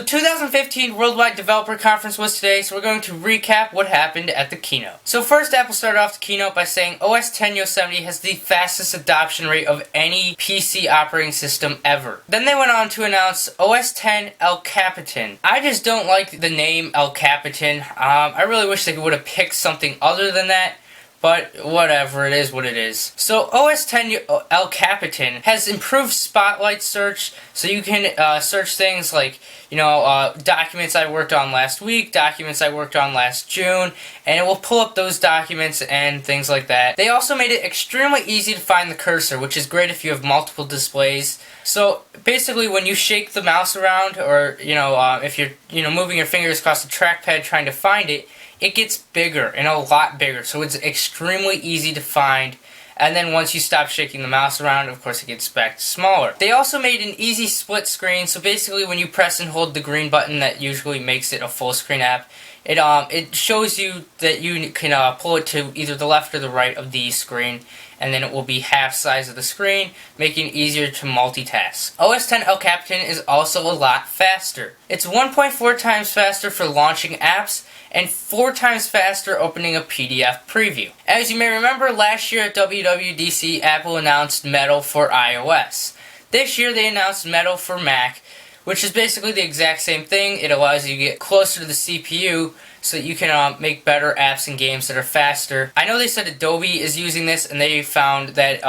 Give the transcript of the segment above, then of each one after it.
So 2015 Worldwide Developer Conference was today, so we're going to recap what happened at the keynote. So first, Apple started off the keynote by saying OS X Yosemite has the fastest adoption rate of any PC operating system ever. Then they went on to announce OS X El Capitan. I just don't like the name El Capitan. I really wish they would have picked something other than that. But whatever, it is what it is. So OS X El Capitan has improved Spotlight search, so you can search things like, documents I worked on last week, documents I worked on last June, and it will pull up those documents and things like that. They also made it extremely easy to find the cursor, which is great if you have multiple displays. So basically, when you shake the mouse around, or if you're moving your fingers across the trackpad trying to find it, it gets bigger and a lot bigger, so it's extremely easy to find. And then once you stop shaking the mouse around, of course it gets back to smaller. They also made an easy split screen, so basically when you press and hold the green button that usually makes it a full screen app, it shows you that you can pull it to either the left or the right of the screen, and then it will be half size of the screen, making it easier to multitask. OS X El Capitan is also a lot faster. It's 1.4 times faster for launching apps, and 4 times faster opening a PDF preview. As you may remember, last year at WWDC, Apple announced Metal for iOS. This year they announced Metal for Mac, which is basically the exact same thing. It allows you to get closer to the CPU so that you can make better apps and games that are faster. I know they said Adobe is using this, and they found that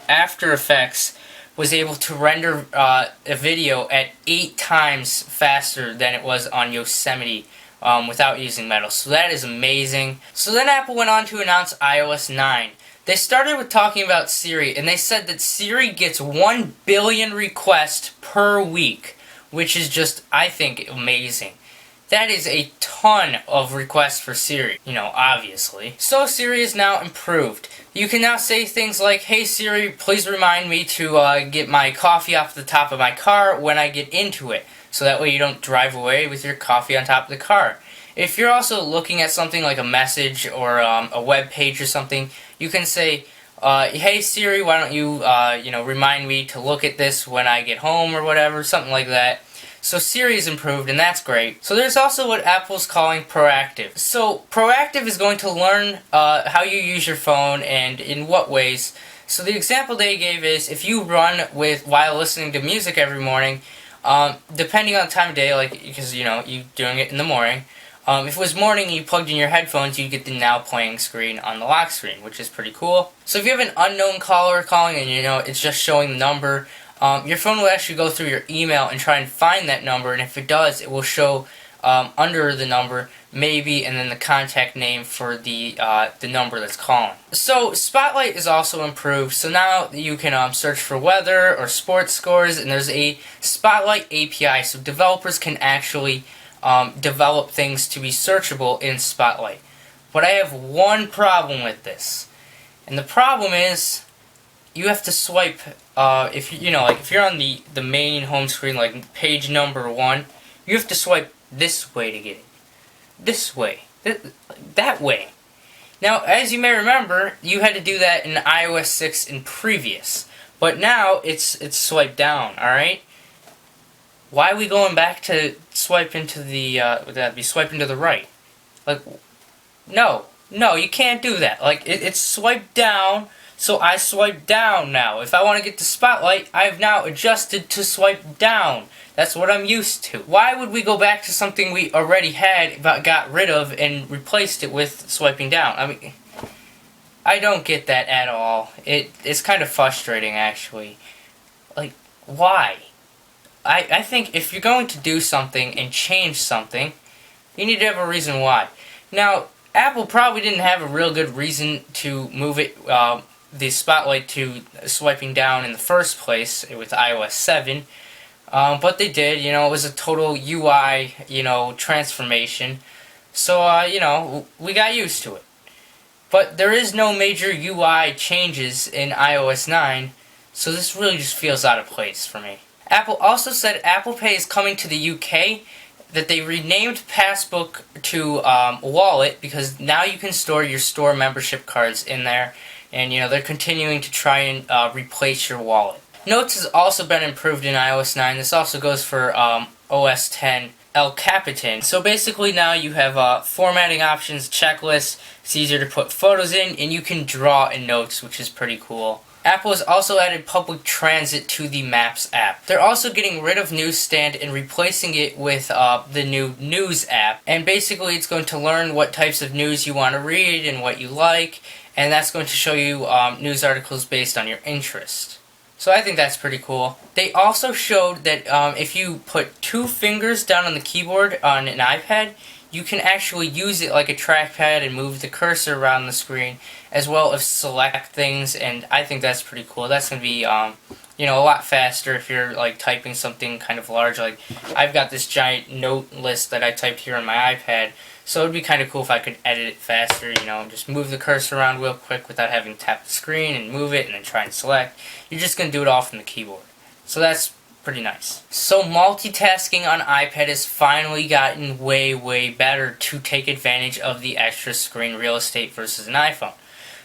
After Effects was able to render a video at 8 times faster than it was on Yosemite without using Metal. So that is amazing. So then Apple went on to announce iOS 9. They started with talking about Siri, and they said that Siri gets 1 billion requests per week, which is just, I think, amazing. That is a ton of requests for Siri, obviously. So Siri is now improved. You can now say things like, "Hey Siri, please remind me to get my coffee off the top of my car when I get into it." So that way you don't drive away with your coffee on top of the car. If you're also looking at something like a message or a web page or something, you can say, "Hey Siri, why don't you, remind me to look at this when I get home," or whatever, something like that. So Siri is improved, and that's great. So there's also what Apple's calling proactive. So proactive is going to learn how you use your phone and in what ways. So the example they gave is if you run while listening to music every morning, depending on the time of day, because you're doing it in the morning. If it was morning and you plugged in your headphones, you'd get the now playing screen on the lock screen, which is pretty cool. So if you have an unknown caller calling and it's just showing the number, your phone will actually go through your email and try and find that number, and if it does, it will show under the number, maybe, and then the contact name for the number that's calling. So Spotlight is also improved, so now you can search for weather or sports scores, and there's a Spotlight API, so developers can actually develop things to be searchable in Spotlight. But I have one problem with this, and the problem is you have to swipe. If you're on the main home screen, like page number 1, you have to swipe this way to get it. This way. That way. Now, as you may remember, you had to do that in iOS 6 in previous. But now, it's swiped down, alright? Why are we going back to swipe into the, would that be swiping to the right? No, you can't do that. It's swiped down, so I swipe down now. If I want to get to Spotlight, I've now adjusted to swipe down. That's what I'm used to. Why would we go back to something we already had, but got rid of, and replaced it with swiping down? I mean, I don't get that at all. It's kind of frustrating, actually. Why? I think if you're going to do something and change something, you need to have a reason why. Now, Apple probably didn't have a real good reason to move it, the Spotlight to swiping down in the first place with iOS 7. But they did, it was a total UI, transformation. So, we got used to it. But there is no major UI changes in iOS 9, so this really just feels out of place for me. Apple also said Apple Pay is coming to the UK, that they renamed Passbook to Wallet, because now you can store your store membership cards in there, and they're continuing to try and replace your wallet. Notes has also been improved in iOS 9. This also goes for OS X El Capitan. So basically now you have formatting options, checklists. It's easier to put photos in, and you can draw in notes, which is pretty cool. Apple has also added public transit to the Maps app. They're also getting rid of Newsstand and replacing it with the new News app. And basically it's going to learn what types of news you want to read and what you like, and that's going to show you news articles based on your interest. So I think that's pretty cool. They also showed that if you put 2 fingers down on the keyboard on an iPad, you can actually use it like a trackpad and move the cursor around the screen, as well as select things, and I think that's pretty cool. That's going to be, you know, a lot faster if you're like typing something kind of large. Like, I've got this giant note list that I typed here on my iPad, so it would be kind of cool if I could edit it faster, you know, just move the cursor around real quick without having to tap the screen and move it and then try and select. You're just going to do it all from the keyboard. So that's pretty nice. So multitasking on iPad has finally gotten way better to take advantage of the extra screen real estate versus an iPhone.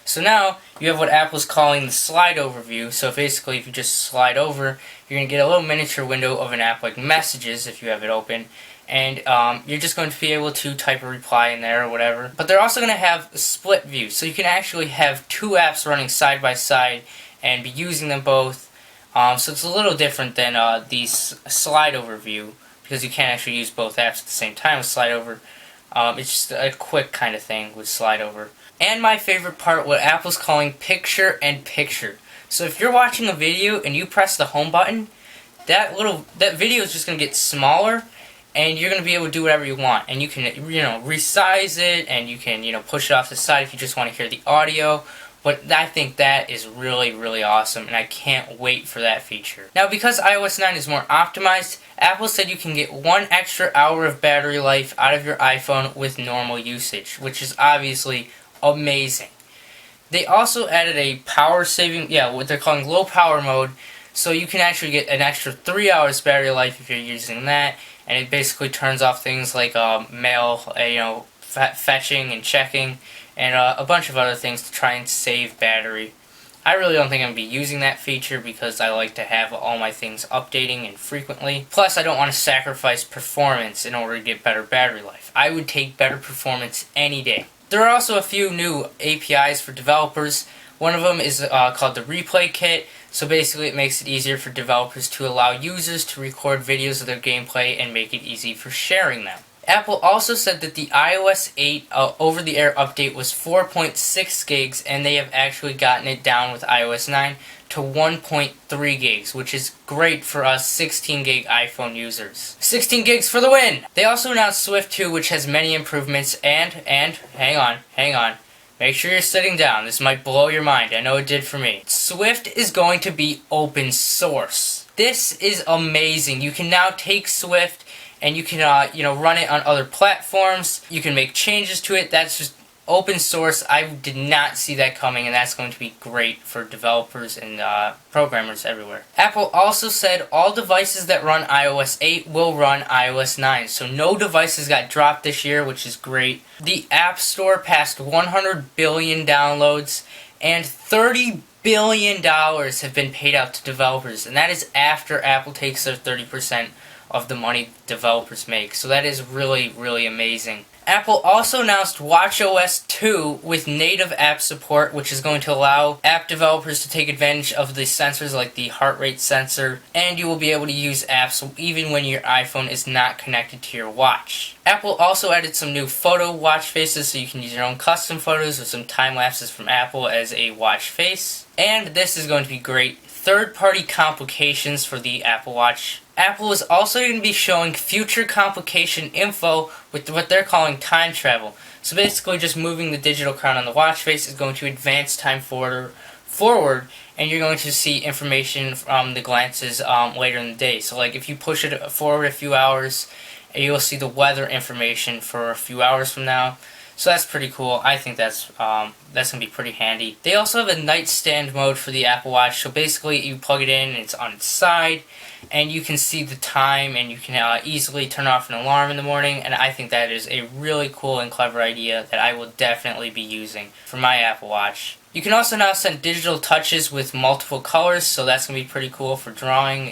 So now you have what Apple's calling the slide overview. So basically if you just slide over, you're going to get a little miniature window of an app like Messages if you have it open. And you're just going to be able to type a reply in there or whatever. But they're also going to have a split view. So you can actually have 2 apps running side by side and be using them both. So it's a little different than the slide overview, because you can't actually use both apps at the same time with slide over. It's just a quick kind of thing with slide over. And my favorite part, what Apple's calling picture in picture. So if you're watching a video and you press the home button, that video is just going to get smaller, and you're going to be able to do whatever you want. And you can, you know, resize it, and you can, you know, push it off to the side if you just want to hear the audio. But I think that is really awesome, and I can't wait for that feature. Now, because iOS 9 is more optimized, Apple said you can get 1 extra hour of battery life out of your iPhone with normal usage, which is obviously amazing. They also added a power saving, what they're calling low power mode, so you can actually get an extra 3 hours battery life if you're using that, and it basically turns off things like mail, you know, fetching and checking, and a bunch of other things to try and save battery. I really don't think I'm going to be using that feature because I like to have all my things updating and frequently. Plus, I don't want to sacrifice performance in order to get better battery life. I would take better performance any day. There are also a few new APIs for developers. One of them is called the Replay Kit. So basically it makes it easier for developers to allow users to record videos of their gameplay and make it easy for sharing them. Apple also said that the iOS 8 over-the-air update was 4.6 gigs, and they have actually gotten it down with iOS 9 to 1.3 gigs, which is great for us 16 gig iPhone users. 16 gigs for the win! They also announced Swift 2, which has many improvements, and hang on. Make sure you're sitting down. This might blow your mind. I know it did for me. Swift is going to be open source. This is amazing. You can now take Swift and you can, run it on other platforms. You can make changes to it. That's just open source. I did not see that coming, and that's going to be great for developers and programmers everywhere. Apple also said all devices that run iOS 8 will run iOS 9, so no devices got dropped this year, which is great. The App Store passed 100 billion downloads, and $30 billion have been paid out to developers, and that is after Apple takes their 30% of the money developers make. So that is really amazing. Apple also announced watchOS 2 with native app support, which is going to allow app developers to take advantage of the sensors like the heart rate sensor, and you will be able to use apps even when your iPhone is not connected to your watch. Apple also added some new photo watch faces, so you can use your own custom photos with some time lapses from Apple as a watch face. And this is going to be great. Third-party complications for the Apple Watch. Apple is also going to be showing future complication info with what they're calling time travel. So basically just moving the digital crown on the watch face is going to advance time forward, and you're going to see information from the glances later in the day. So like if you push it forward a few hours, you'll see the weather information for a few hours from now. So that's pretty cool. I think that's going to be pretty handy. They also have a nightstand mode for the Apple Watch. So basically you plug it in and it's on its side, and you can see the time, and you can easily turn off an alarm in the morning, and I think that is a really cool and clever idea that I will definitely be using for my Apple Watch. You can also now send digital touches with multiple colors, so that's going to be pretty cool for drawing,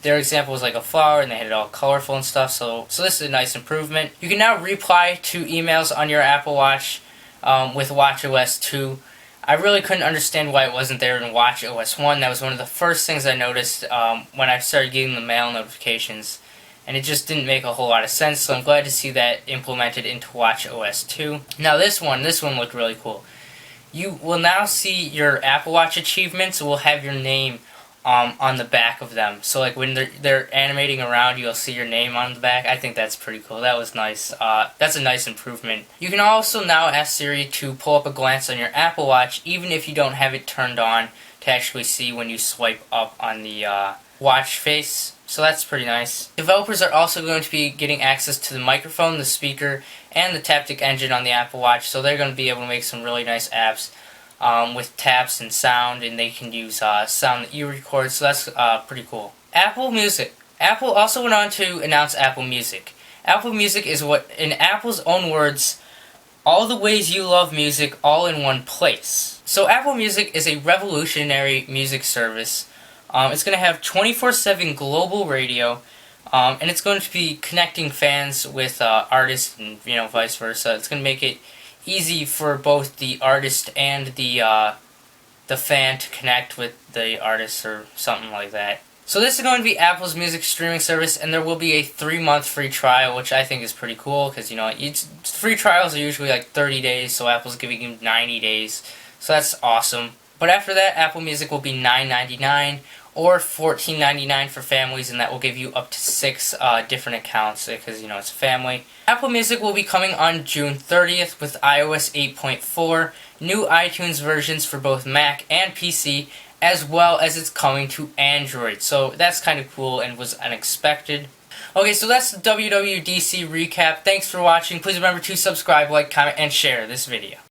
Their example was like a flower and they had it all colorful and stuff, so this is a nice improvement. You can now reply to emails on your Apple Watch with watchOS 2. I really couldn't understand why it wasn't there in watchOS 1. That was one of the first things I noticed when I started getting the mail notifications, and it just didn't make a whole lot of sense, so I'm glad to see that implemented into watchOS 2. Now this one looked really cool. You will now see your Apple Watch achievements will have your name on the back of them. So like when they're animating around, you'll see your name on the back. I think that's pretty cool. That was nice. That's a nice improvement. You can also now ask Siri to pull up a glance on your Apple Watch, even if you don't have it turned on, to actually see when you swipe up on the watch face. So that's pretty nice. Developers are also going to be getting access to the microphone, the speaker, and the Taptic engine on the Apple Watch, so they're going to be able to make some really nice apps with taps and sound, and they can use sound that you record, so that's pretty cool. Apple Music. Apple also went on to announce Apple Music. Apple Music is what, in Apple's own words, all the ways you love music all in one place. So Apple Music is a revolutionary music service. It's going to have 24/7 global radio, and it's going to be connecting fans with artists and vice versa. It's going to make it easy for both the artist and the fan to connect with the artist or something like that. So this is going to be Apple's music streaming service, and there will be a 3-month free trial, which I think is pretty cool because free trials are usually like 30 days, so Apple's giving you 90 days, so that's awesome. But after that, Apple Music will be $9.99 or $14.99 for families, and that will give you up to 6 different accounts because it's a family. Apple Music will be coming on June 30th with iOS 8.4, new iTunes versions for both Mac and PC, as well as it's coming to Android. So that's kind of cool and was unexpected. Okay, so that's the WWDC recap. Thanks for watching. Please remember to subscribe, like, comment, and share this video.